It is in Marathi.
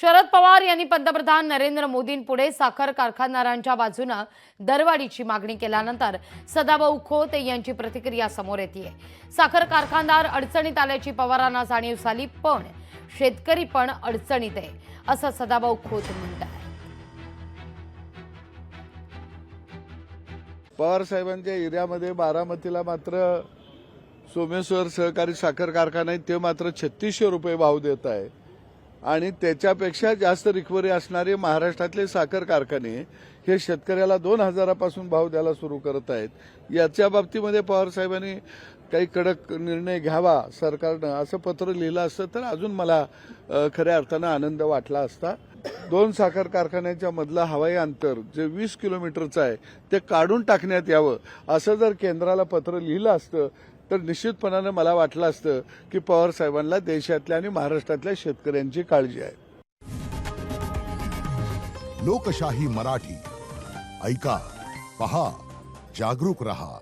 शरद पवार यांनी पंतप्रधान नरेंद्र मोदींपुढे साखर कारखानदारांच्या बाजूने दरवाढीची मागणी केल्यानंतर सदाभाऊ खोत यांची प्रतिक्रिया समोर येते। साखर कारखानदार अडचणीत आल्याची पवारांना जाणीव झाली, पण शेतकरी पण अडचणीत आहे असं सदाभाऊ खोत म्हणतात। पवार साहेबांच्या एरियामध्ये बारामतीला मात्र सोमेश्वर सहकारी साखर कारखाना आहे, ते मात्र 3600 रुपये भाव देत आहे आणि त्याच्यापेक्षा जास्त रिकव्हरी असणारे महाराष्ट्रातले साखर कारखाने हे शेतकऱ्याला 2000 पासून भाव द्यायला सुरू करत आहेत। याच्या बाबतीमध्ये पवार साहेबांनी काही कडक निर्णय घ्यावा सरकारनं असं पत्र लिहिलं असतं तर अजून मला खऱ्या अर्थानं आनंद वाटला असता। 2 साखर कारखान्यांच्या मधलं हवाई अंतर जे 20 किलोमीटरचं आहे ते काढून टाकण्यात यावं असं जर केंद्राला पत्र लिहिलं असतं तर निश्चितपणाने मला वाटलं असतं की पवार साहेबांना देशातल्या आणि महाराष्ट्रातल्या शेतकऱ्यांची काळजी आहे। लोकशाही मराठी ऐका, पहा, जागरूक रहा।